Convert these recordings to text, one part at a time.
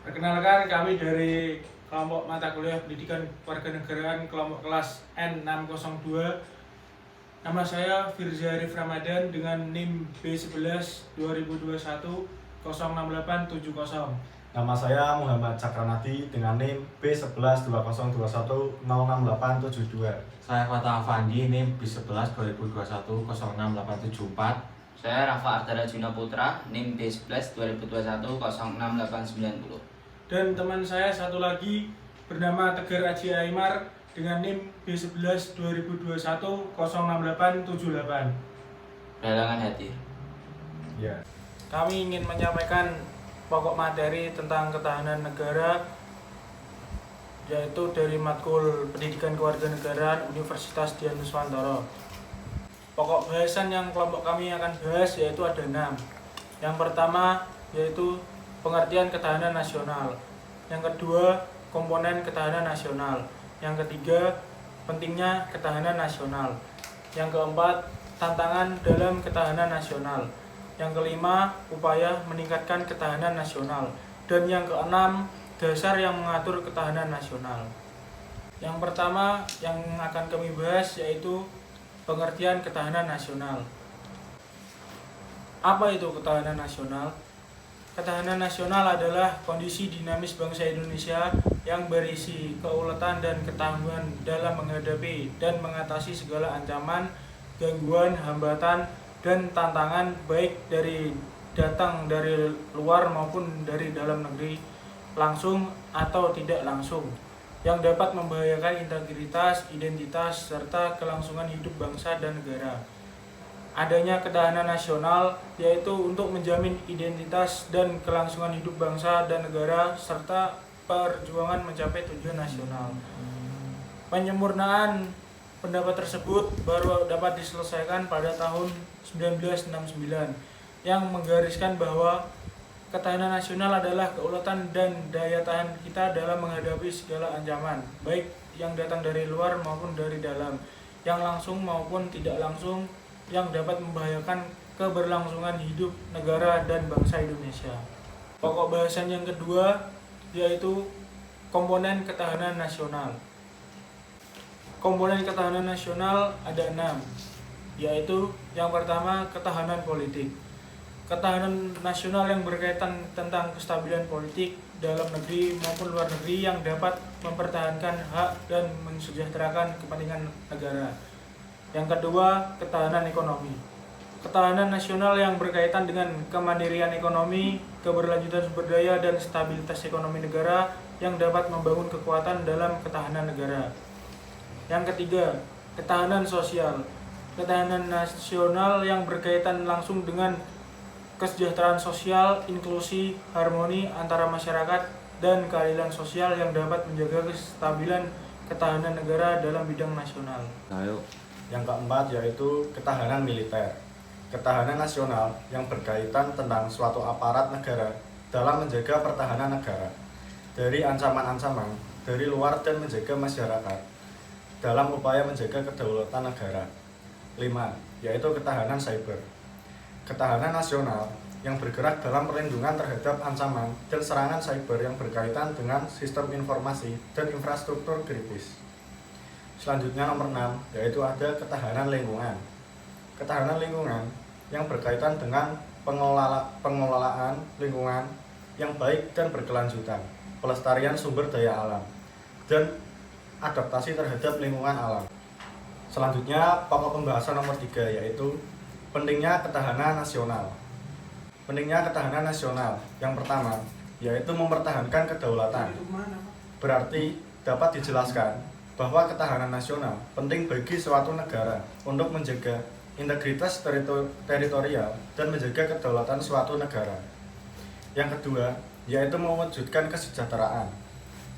Perkenalkan, kami dari kelompok mata kuliah Pendidikan Kewarganegaraan kelompok kelas N602. Nama saya Firza Arif Ramadan dengan NIM B11 2021 06870. Nama saya Muhammad Cakranadi dengan NIM B11 2021 06872. Saya Fatah Afandi, NIM B11 2021 06874. Saya Rafa Ardara Juna Putra, NIM B11 2021 06890. Dan teman saya satu lagi bernama Tegar Aji Aymar dengan NIM B11 2021 06878. Dalangan hadir. Ya. Kami ingin menyampaikan pokok materi tentang ketahanan negara, yaitu dari matkul Pendidikan Kewarganegaraan Universitas Dian Nuswantara. Pokok bahasan yang kelompok kami akan bahas yaitu ada 6. Yang pertama yaitu pengertian ketahanan nasional. Yang kedua, komponen ketahanan nasional. Yang ketiga, pentingnya ketahanan nasional. Yang keempat, tantangan dalam ketahanan nasional. Yang kelima, upaya meningkatkan ketahanan nasional. Dan yang keenam, dasar yang mengatur ketahanan nasional. Yang pertama yang akan kami bahas yaitu pengertian ketahanan nasional. Apa itu ketahanan nasional? Ketahanan nasional adalah kondisi dinamis bangsa Indonesia yang berisi keuletan dan ketangguhan dalam menghadapi dan mengatasi segala ancaman, gangguan, hambatan, dan tantangan baik datang dari luar maupun dari dalam negeri, langsung atau tidak langsung, yang dapat membahayakan integritas, identitas, serta kelangsungan hidup bangsa dan negara. Adanya ketahanan nasional yaitu untuk menjamin identitas dan kelangsungan hidup bangsa dan negara serta perjuangan mencapai tujuan nasional. Penyempurnaan pendapat tersebut baru dapat diselesaikan pada tahun 1969 yang menggariskan bahwa ketahanan nasional adalah keuletan dan daya tahan kita dalam menghadapi segala ancaman, baik yang datang dari luar maupun dari dalam, yang langsung maupun tidak langsung, yang dapat membahayakan keberlangsungan hidup negara dan bangsa Indonesia. Pokok bahasan yang kedua yaitu komponen ketahanan nasional. Komponen ketahanan nasional ada 6, yaitu yang pertama ketahanan politik. Ketahanan nasional yang berkaitan tentang kestabilan politik dalam negeri maupun luar negeri yang dapat mempertahankan hak dan mensejahterakan kepentingan negara. Yang kedua, ketahanan ekonomi. Ketahanan nasional yang berkaitan dengan kemandirian ekonomi, keberlanjutan sumber daya, dan stabilitas ekonomi negara yang dapat membangun kekuatan dalam ketahanan negara. Yang ketiga, ketahanan sosial. Ketahanan nasional yang berkaitan langsung dengan kesejahteraan sosial, inklusi, harmoni antara masyarakat, dan keadilan sosial yang dapat menjaga kestabilan ketahanan negara dalam bidang nasional. Yang keempat yaitu ketahanan militer. Ketahanan nasional yang berkaitan tentang suatu aparat negara dalam menjaga pertahanan negara dari ancaman-ancaman dari luar dan menjaga masyarakat dalam upaya menjaga kedaulatan negara. 5. Yaitu ketahanan cyber. Ketahanan nasional yang bergerak dalam perlindungan terhadap ancaman dan serangan cyber yang berkaitan dengan sistem informasi dan infrastruktur kritis. Selanjutnya nomor 6, yaitu ada ketahanan lingkungan. Ketahanan lingkungan yang berkaitan dengan pengelolaan lingkungan yang baik dan berkelanjutan, pelestarian sumber daya alam, dan adaptasi terhadap lingkungan alam. Selanjutnya pokok pembahasan nomor 3 yaitu pentingnya ketahanan nasional. Pentingnya ketahanan nasional yang pertama yaitu mempertahankan kedaulatan. Berarti dapat dijelaskan bahwa ketahanan nasional penting bagi suatu negara untuk menjaga integritas teritorial dan menjaga kedaulatan suatu negara. Yang kedua yaitu mewujudkan kesejahteraan.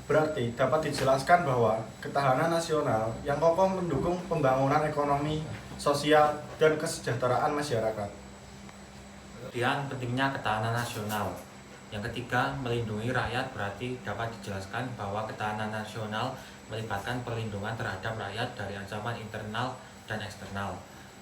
Berarti dapat dijelaskan bahwa ketahanan nasional yang kokoh mendukung pembangunan ekonomi, sosial, dan kesejahteraan masyarakat. Kemudian pentingnya ketahanan nasional. Yang ketiga, melindungi rakyat berarti dapat dijelaskan bahwa ketahanan nasional melibatkan perlindungan terhadap rakyat dari ancaman internal dan eksternal.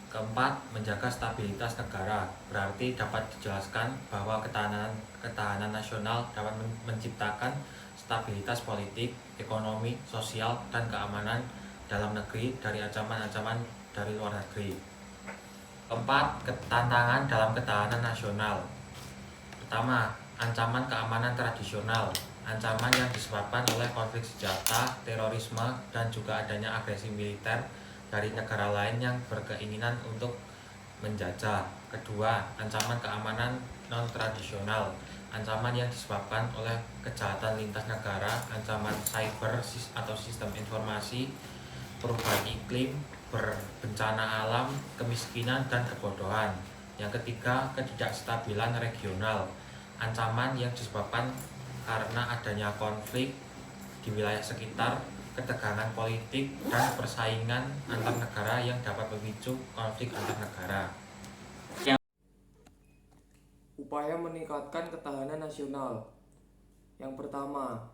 Keempat, menjaga stabilitas negara. Berarti dapat dijelaskan bahwa ketahanan nasional dapat menciptakan stabilitas politik, ekonomi, sosial, dan keamanan dalam negeri dari ancaman-ancaman dari luar negeri. Keempat, tantangan dalam ketahanan nasional. Pertama, ancaman keamanan tradisional. Ancaman yang disebabkan oleh konflik senjata, terorisme, dan juga adanya agresi militer dari negara lain yang berkeinginan untuk menjajah. Kedua, ancaman keamanan non-tradisional. Ancaman yang disebabkan oleh kejahatan lintas negara, ancaman cyber atau sistem informasi, perubahan iklim, bencana alam, kemiskinan, dan kebodohan. Yang ketiga, ketidakstabilan regional. Ancaman yang disebabkan karena adanya konflik di wilayah sekitar, ketegangan politik, dan persaingan antar negara yang dapat memicu konflik antar negara. Upaya meningkatkan ketahanan nasional. Yang pertama,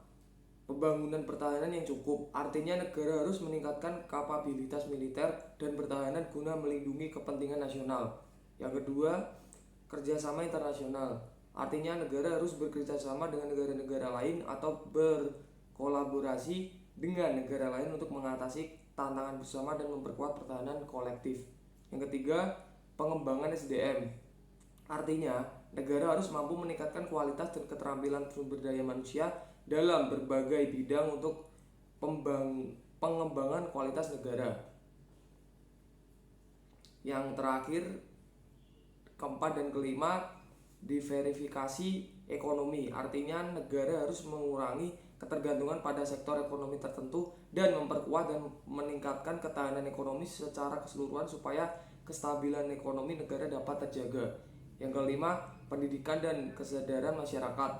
pembangunan pertahanan yang cukup. Artinya negara harus meningkatkan kapabilitas militer dan pertahanan guna melindungi kepentingan nasional. Yang kedua, kerjasama internasional. Artinya negara harus bekerjasama dengan negara-negara lain atau berkolaborasi dengan negara lain untuk mengatasi tantangan bersama dan memperkuat pertahanan kolektif. Yang ketiga, pengembangan SDM. Artinya, negara harus mampu meningkatkan kualitas dan keterampilan sumber daya manusia dalam berbagai bidang untuk pengembangan kualitas negara. Yang terakhir, keempat dan kelima, diverifikasi ekonomi. Artinya negara harus mengurangi ketergantungan pada sektor ekonomi tertentu dan memperkuat dan meningkatkan ketahanan ekonomi secara keseluruhan supaya kestabilan ekonomi negara dapat terjaga. Yang kelima, pendidikan dan kesadaran masyarakat.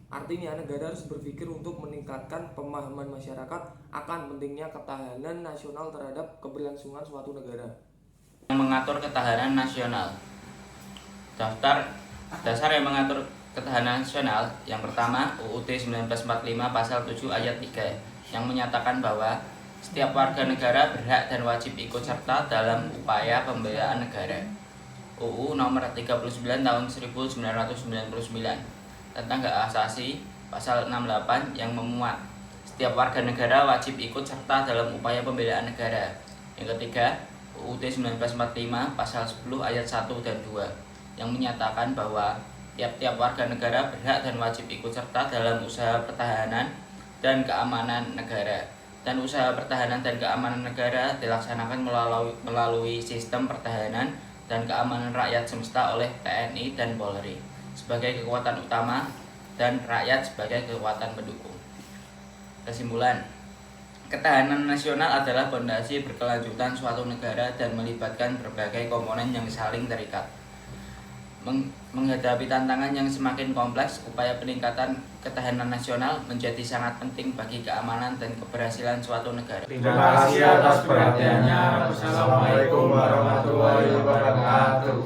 Artinya negara harus berpikir untuk meningkatkan pemahaman masyarakat akan pentingnya ketahanan nasional terhadap keberlangsungan suatu negara. Yang mengatur ketahanan nasional. Dasar yang mengatur ketahanan nasional. Yang pertama, UUD 1945 pasal 7 ayat 3 yang menyatakan bahwa setiap warga negara berhak dan wajib ikut serta dalam upaya pembelaan negara. UU nomor 39 tahun 1999 tentang hak asasi pasal 68 yang memuat setiap warga negara wajib ikut serta dalam upaya pembelaan negara. Yang ketiga, UUD 1945 pasal 10 ayat 1 dan 2 yang menyatakan bahwa tiap-tiap warga negara berhak dan wajib ikut serta dalam usaha pertahanan dan keamanan negara. Dan usaha pertahanan dan keamanan negara dilaksanakan melalui sistem pertahanan dan keamanan rakyat semesta oleh TNI dan Polri sebagai kekuatan utama dan rakyat sebagai kekuatan pendukung. Kesimpulan, ketahanan nasional adalah fondasi berkelanjutan suatu negara dan melibatkan berbagai komponen yang saling terikat. Menghadapi tantangan yang semakin kompleks, upaya peningkatan ketahanan nasional menjadi sangat penting bagi keamanan dan keberhasilan suatu negara. Terima kasih atas perhatiannya. Wassalamualaikum warahmatullahi wabarakatuh.